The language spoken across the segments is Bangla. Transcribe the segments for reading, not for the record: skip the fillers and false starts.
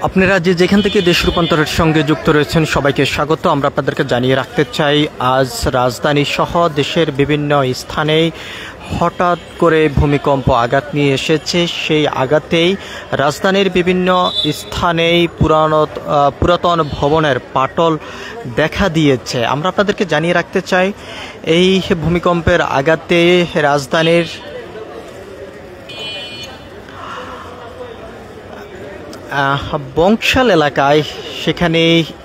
আপনারা যেখান থেকে দেশ রূপান্তরের সঙ্গে যুক্ত রয়েছেন সবাইকে স্বাগত। আমরা আপনাদেরকে জানিয়ে রাখতে চাই, আজ রাজধানী সহ দেশের বিভিন্ন স্থানেই হঠাৎ করে ভূমিকম্প আঘাত নিয়ে এসেছে। সেই আঘাতেই রাজধানীর বিভিন্ন স্থানেই পুরাতন ভবনের ফাটল দেখা দিয়েছে। আমরা আপনাদেরকে জানিয়ে রাখতে চাই, এই ভূমিকম্পের আঘাতে রাজধানীর বংশাল এলাকায় সেখানে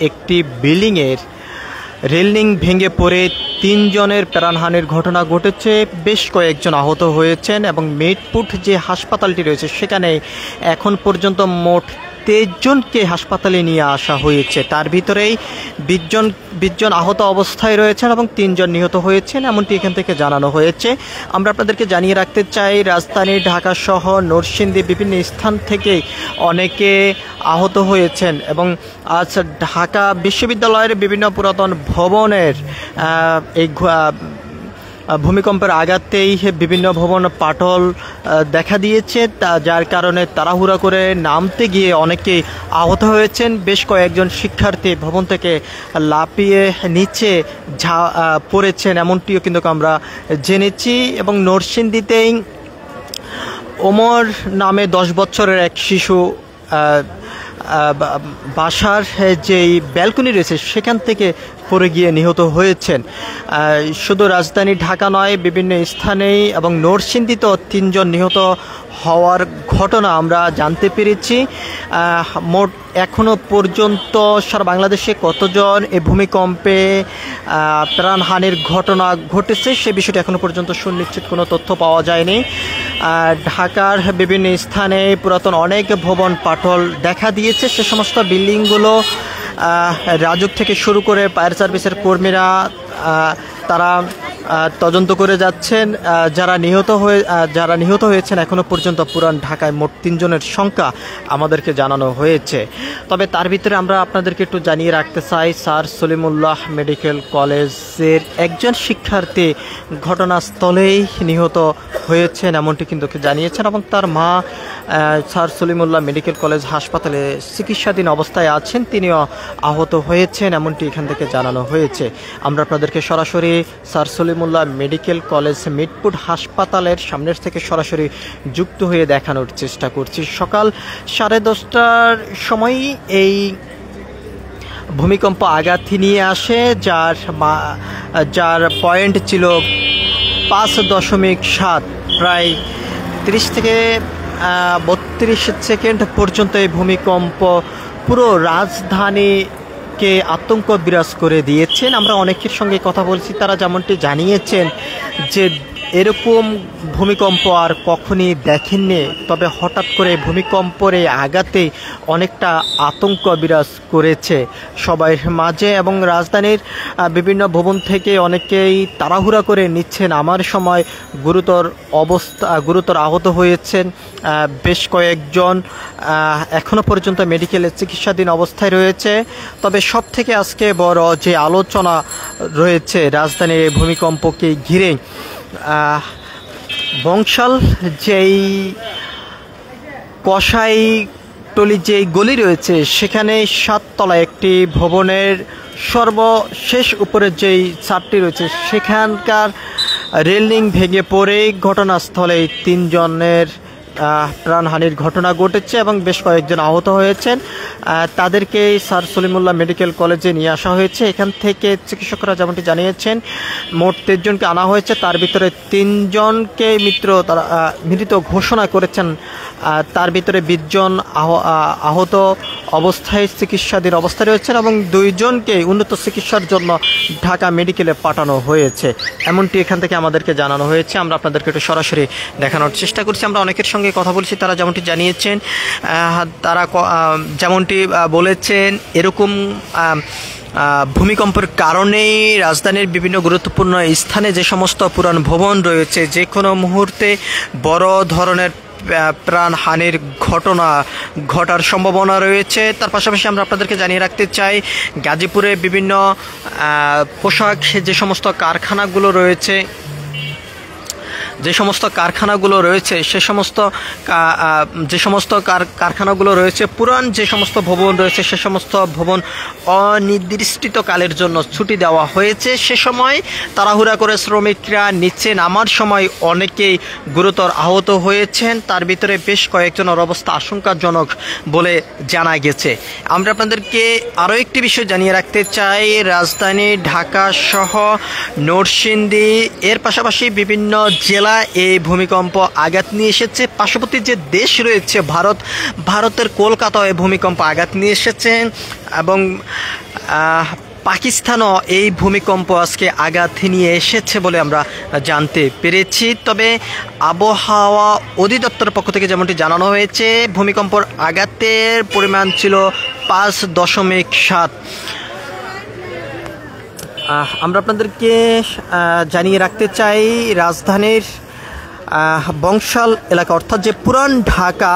একটি বিল্ডিংয়ের রেলিং ভেঙে পড়ে ৩ জনের প্রাণহানির ঘটনা ঘটেছে। বেশ কয়েকজন আহত হয়েছেন এবং মিটপুট যে হাসপাতালটি রয়েছে সেখানে এখন পর্যন্ত মোট ২৩ জনকে হাসপাতালে নিয়ে আসা হয়েছে। তার ভিতরেই ২০ জন আহত অবস্থায় রয়েছেন এবং ৩ জন নিহত হয়েছেন, এমনটি এখান থেকে জানানো হয়েছে। আমরা আপনাদেরকে জানিয়ে রাখতে চাই, রাজধানী ঢাকা সহ নরসিংদী বিভিন্ন স্থান থেকে অনেকে আহত হয়েছেন এবং আজ ঢাকা বিশ্ববিদ্যালয়ের বিভিন্ন পুরাতন ভবনের এই ভূমিকম্পের আঘাতেই বিভিন্ন ভবন ফাটল দেখা দিয়েছে, যার কারণে তাড়াহুড়া করে নামতে গিয়ে অনেকে আহত হয়েছেন। বেশ কয়েকজন শিক্ষার্থী ভবন থেকে লাফিয়ে নিচে পড়েছেন, এমনটিও কিন্তু আমরা জেনেছি। এবং নরসিংদীতেই ওমর নামে 10 বছরের এক শিশু বাসার যেই ব্যালকনি রয়েছে সেখান থেকে পড়ে গিয়ে নিহত হয়েছেন। শুধু রাজধানী ঢাকা নয়, বিভিন্ন স্থানেই এবং নরসিংদীতেও ৩ জন নিহত হওয়ার ঘটনা আমরা জানতে পেরেছি। মোট এখনও পর্যন্ত সারা বাংলাদেশে কতজন এই ভূমিকম্পে প্রাণহানির ঘটনা ঘটেছে সে বিষয়টি এখনও পর্যন্ত সুনিশ্চিত কোনো তথ্য পাওয়া যায়নি। ঢাকার বিভিন্ন স্থানে পুরাতন অনেক ভবন ফাটল দেখা দিয়েছে। সে সমস্ত বিল্ডিংগুলো রাজুক থেকে শুরু করে ফায়ার সার্ভিসের কর্মীরা তারা তদন্ত করে যাচ্ছেন। যারা নিহত হয়েছেন এখনও পর্যন্ত পুরান ঢাকায় মোট ৩ জনের সংখ্যা আমাদেরকে জানানো হয়েছে। তবে তার ভিতরে আমরা আপনাদেরকে একটু জানিয়ে রাখতে চাই, স্যার সলিমুল্লাহ মেডিকেল কলেজের একজন শিক্ষার্থী ঘটনাস্থলেই নিহত হয়েছেন, এমনটি কিন্তু জানিয়েছেন এবং তার মা স্যার সলিমুল্লাহ মেডিকেল কলেজ হাসপাতালে চিকিৎসাধীন অবস্থায় আছেন, তিনিও আহত হয়েছেন, এমনটি এখান থেকে জানানো হয়েছে। আমরা আপনাদেরকে সরাসরি স্যার সলিমুল্লাহ মেডিকেল কলেজ মিটপুট হাসপাতালের সামনের থেকে সরাসরি যুক্ত হয়ে দেখানোর চেষ্টা করছি। সকাল 10:30টার সময় এই ভূমিকম্প আঘাত নিয়ে আসে, যার পয়েন্ট ছিল 5.7, প্রায় 30 থেকে 32 সেকেন্ড পর্যন্ত এই ভূমিকম্প পুরো রাজধানীকে আতঙ্ক বিরাজ করে দিয়েছেন। আমরা অনেকের সঙ্গে কথা বলছি, তারা যেমনটি জানিয়েছেন যে এরকম ভূমিকম্প আর কখনই দেখেননি, তবে হঠাৎ করে ভূমিকম্পের আঘাতে অনেকটা আতঙ্ক বিরাজ করেছে সবার মাঝে এবং রাজধানীর বিভিন্ন ভবন থেকে অনেকেই তাড়াহুড়া করে নিচ্ছেন। আমার সময় গুরুতর আহত হয়েছেন বেশ কয়েকজন, এখনও পর্যন্ত মেডিকেলে চিকিৎসাধীন অবস্থায় রয়েছে। তবে সব থেকে আজকে বড় যে আলোচনা রয়েছে রাজধানীর ভূমিকম্পকে ঘিরে, বংশাল যেই কসাইটলি যেই গলি রয়েছে সেখানে 7 তলা একটি ভবনের সর্বশেষ উপরের যেই ছাদটি রয়েছে সেখানকার রেলিং ভেঙে পড়ে ঘটনাস্থলে 3 জনের প্রাণহানির ঘটনা ঘটেছে এবং বেশ কয়েকজন আহত হয়েছেন। তাদেরকে স্যার সলিমুল্লাহ মেডিকেল কলেজে নিয়ে আসা হয়েছে। এখান থেকে চিকিৎসকরা যেমনটি জানিয়েছেন মোট 23 জনকে আনা হয়েছে, তার ভিতরে 3 জনকে মৃত ঘোষণা করেছেন। তার ভিতরে 20 জন আহত অবস্থায় চিকিৎসাধীন অবস্থায় রয়েছেন এবং 2 জনকে উন্নত চিকিৎসার জন্য ঢাকা মেডিকেলে পাঠানো হয়েছে, এমনটি এখান থেকে আমাদেরকে জানানো হয়েছে। আমরা আপনাদেরকে একটু সরাসরি দেখানোর চেষ্টা করছি। আমরা অনেকের সঙ্গে কথা বলছি, তারা যেমনটি জানিয়েছেন, তারা যেমনটি বলেছেন এরকম ভূমিকম্পের কারণেই রাজধানীর বিভিন্ন গুরুত্বপূর্ণ স্থানে যে সমস্ত পুরান ভবন রয়েছে যে কোনো মুহূর্তে বড় ধরনের প্রাণহানির ঘটনা ঘটার সম্ভাবনা রয়েছে। তার পাশাপাশি আমরা আপনাদেরকে জানিয়ে রাখতে চাই, গাজীপুরে বিভিন্ন পোশাক যে সমস্ত কারখানাগুলো রয়েছে যে সমস্ত কারখানাগুলো রয়েছে কারখানাগুলো রয়েছে, পুরান যে সমস্ত ভবন রয়েছে সে সমস্ত ভবন অনির্দিষ্টকালের জন্য ছুটি দেওয়া হয়েছে। সে সময় তাড়াহুড়া করে শ্রমিকরা নিচে নামার সময় অনেকেই গুরুতর আহত হয়েছেন, তার ভিতরে বেশ কয়েকজনের অবস্থা আশঙ্কাজনক বলে জানা গেছে। আমরা আপনাদেরকে আরও একটি বিষয় জানিয়ে রাখতে চাই, রাজধানী ঢাকা সহ নরসিংদী এর পাশাপাশি বিভিন্ন জেলা এই ভূমিকম্প আঘাত নিয়ে এসেছে। পার্শ্ববর্তী যে দেশ রয়েছে ভারতের কলকাতায় এই ভূমিকম্প আঘাত নিয়ে এসেছে এবং পাকিস্তানও এই ভূমিকম্প আজকে আঘাত নিয়ে এসেছে বলে আমরা জানতে পেরেছি। তবে আবহাওয়া অধিদপ্তরের পক্ষ থেকে যেমনটি জানানো হয়েছে, ভূমিকম্পর আঘাতের পরিমাণ ছিল 5.7। আমরা আপনাদেরকে জানিয়ে রাখতে চাই, রাজধানীর বংশাল এলাকা অর্থাৎ যে পুরান ঢাকা,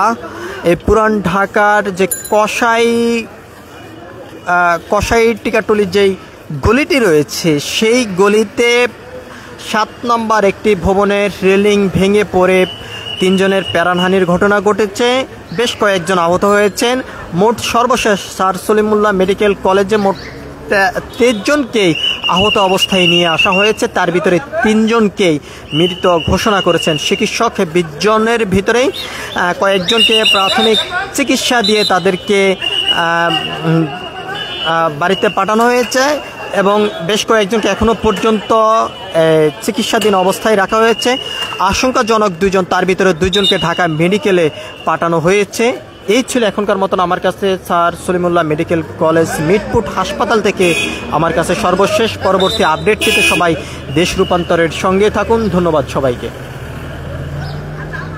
এই পুরান ঢাকার যে কসাই টিকাটুলির যেই গলিটি রয়েছে সেই গলিতে 7 নম্বর একটি ভবনের রেলিং ভেঙে পড়ে 3 জনের প্রাণহানির ঘটনা ঘটেছে, বেশ কয়েকজন আহত হয়েছেন। মোট সর্বশেষ স্যার সলিমুল্লাহ মেডিকেল কলেজে মোট 23 জনকেই আহত অবস্থায় নিয়ে আসা হয়েছে, তার ভিতরে 3 জনকেই মৃত ঘোষণা করেছেন চিকিৎসক। 20 জনের ভিতরেই কয়েকজনকে প্রাথমিক চিকিৎসা দিয়ে তাদেরকে বাড়িতে পাঠানো হয়েছে এবং বেশ কয়েকজনকে এখনও পর্যন্ত চিকিৎসাধীন অবস্থায় রাখা হয়েছে। আশঙ্কাজনক 2 জন, তার ভিতরে 2 জনকে ঢাকা মেডিকেলে পাঠানো হয়েছে। এই ছিল এখনকার মতন আমার কাছে sir Salimullah medical college Mitford হাসপাতাল থেকে আমার কাছে সর্বশেষ। পরবর্তী আপডেট পেতে সবাই দেশ রূপান্তরের সঙ্গে থাকুন। ধন্যবাদ সবাইকে।